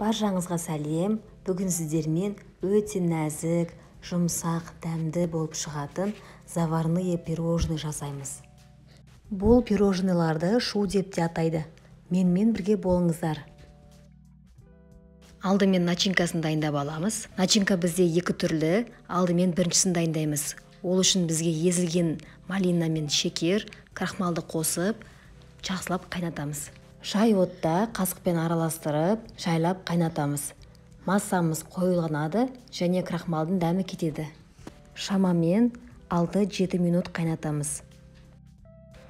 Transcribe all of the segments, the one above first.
Баршаңызға сәлем. Бүгін сіздермен өте нәзік, жұмсақ, дәмді болып шығатын заварные пирожный жасаймыз. Бұл пирожныйларды шу деп те атайды. Менімен бірге болыңыздар. Алдымен начинкасын дайындап аламыз. Начинка бізде екі түрлі. Алдымен біріншісін дайындаймыз. Ол үшін бізге езілген малина мен шекер, крахмалды қосып, жақсылап қайнатамыз. Жай отта қасықпен араластырып, жайлап қайнатамыз. Массамыз қойылғанады және крахмалдың дәмі кетеді. Шамамен 6-7 минут қайнатамыз.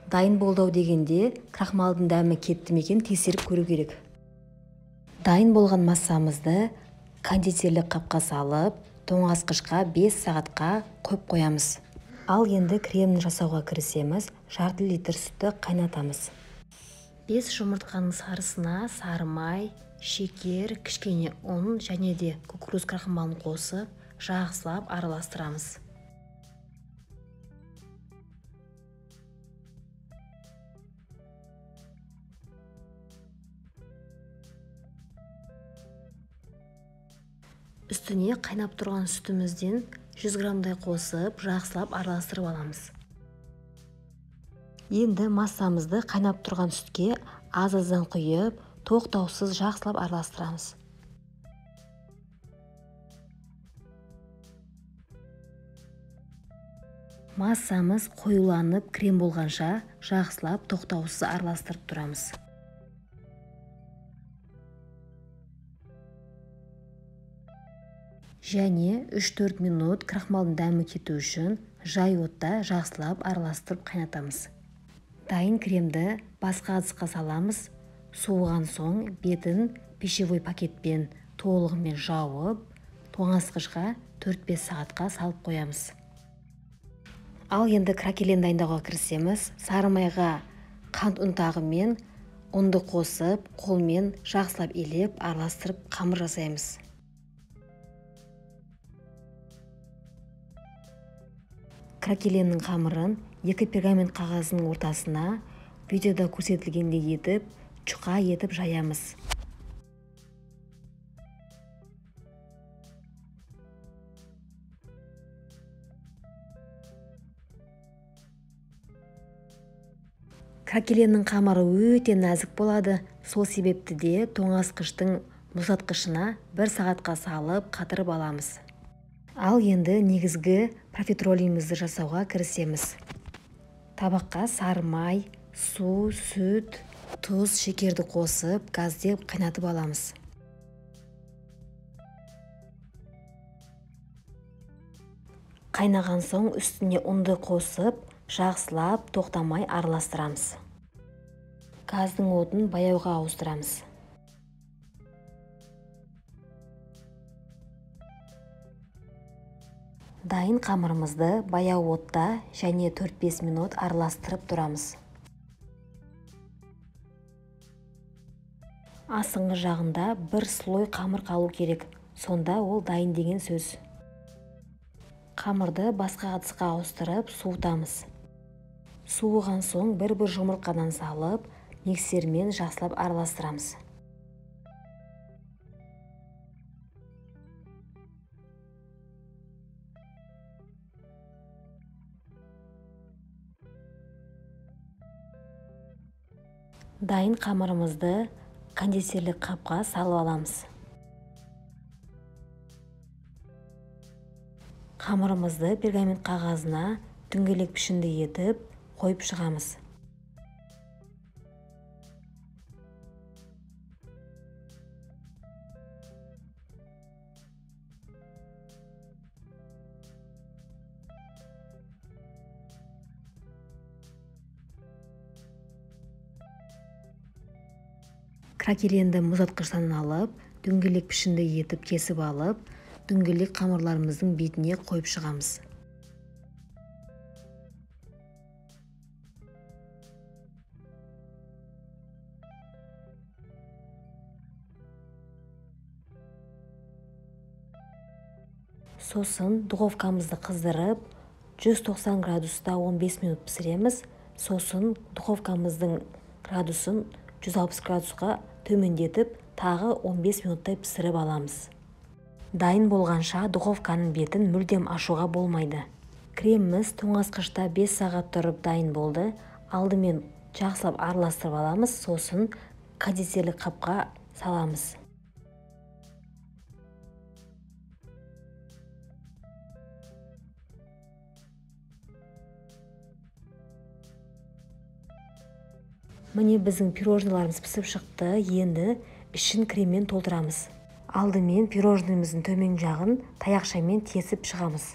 Дайын болды дегенде крахмалдың дәмі кетті ме екен тексеріп көру керек. Дайын болған массамызды кондитерлік қапқа салып, тоңазытқышқа 5 сағатқа қойып қоямыз. Ал енді кремін жасауға кірісеміз. Жарты литр сүтті қайнатамыз. 5 жұмыртқаның сарысына сары май, шекер, кішкене ұн және де кукуруз крахмалын қосып, жақсылап араластырамыз. Үстіне қайнап тұрған сүтімізден 100 грамдай қосып, жақсылап араластырып аламыз. Енді массамызды қайнап тұрған сүтке аз-аздан құйып, тоқтаусыз жақсылап араластырамыз. Массамыз қоюланып крем болғанша жақсылап тоқтаусыз араластырып тұрамыз. Және 3-4 минут крахмалдың дәмі кету үшін жай отта жақсылап араластырып қайнатамыз. Дайын кремді басқа ыдысқа саламыз. Суыған соң бетін пищевой пакетпен толығымен жауып, тоңазытқышқа 4-5 сағатқа салып қоямыз. Ал енді кракелен дайындауға кірісеміз. Сары майға қант ұнтағымен ұнды қосып, қолмен жақсылап елеп, араластырып қамыр жасаймыз. Кракеленнің қамырын 2 пергамент қағазының ортасына видеода көрсетілгендей етіп, чұқа етіп жаямыз. Кракеленнің қамыры өте нәзік болады. Сол себепті де тоңазытқыштың мұздатқышына 1 сағатқа салып қатырып аламыз. Ал енді негізгі профитролимізді жасауға кірісеміз. Табаққа сары май, су, сүт, тұз, шекерді қосып, газдеп қайнатып аламыз. Қайнаған соң үстіне ұнды қосып, жақсылап тоқтамай араластырамыз. Газдың отын баяуға ауыстырамыз. Дайын қамырымызды баяу отта және 4-5 минут араластырып тұрамыз. Астыңғы жағында бір слой қамыр қалу керек. Сонда ол дайын деген сөз. Қамырды басқа ыдысқа ауыстырып суытамыз. Суыған соң бір-бір жұмыртқадан салып, миксермен жақсылап араластырамыз. Дайын қамырымызды кондитерлік қапқа салып аламыз. Қамырымызды пергамент қағазына дөңгелек пішінді етіп қойып шығамыз. Кракеленді мұздатқыштан алып, дөңгелек пішінді етіп кесіп алып, дөңгелек қамырларымыздың бетіне қойып шығамыз. Сосын духовкамызды қыздырып, 190 градуста 15 минут пісіреміз. Сосын духовкамыздың градусын 160 градусқа төмендетіп тағы 15 минуттай пісіріп аламыз. Дайын болғанша духовканың бетін мүлдем ашуға болмайды. Креміміз тоңазытқышта 5 сағат тұрып дайын болды. Алдымен жақсылап араластырып аламыз, сосын кондитерлік қапқа саламыз. Міне біздің пирожныйларымыз пісіп шықты. Енді ішін креммен толтырамыз. Алдымен пирожныйымыздың төмен жағын таяқшамен тесіп шығамыз.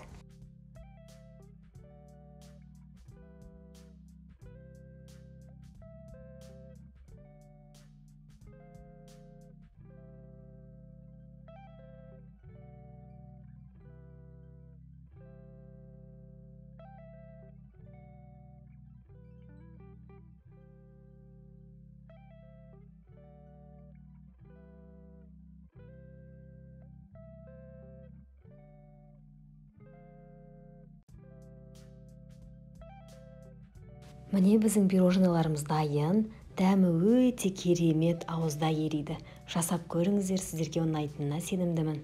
Міне біздің пирожныйларымыз дайын. Дәмі өте керемет, ауызда ериді. Жасап көріңіздер, сіздерге ұнайтынына сенімдімін.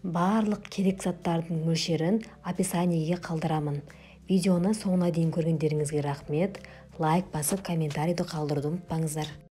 Барлық керек заттардың мөлшерін описаниеге қалдырамын. Видеоны соңына дейін көргендеріңізге рахмет. Лайк басып, комментарийді қалдыруды ұмытпаңыздар.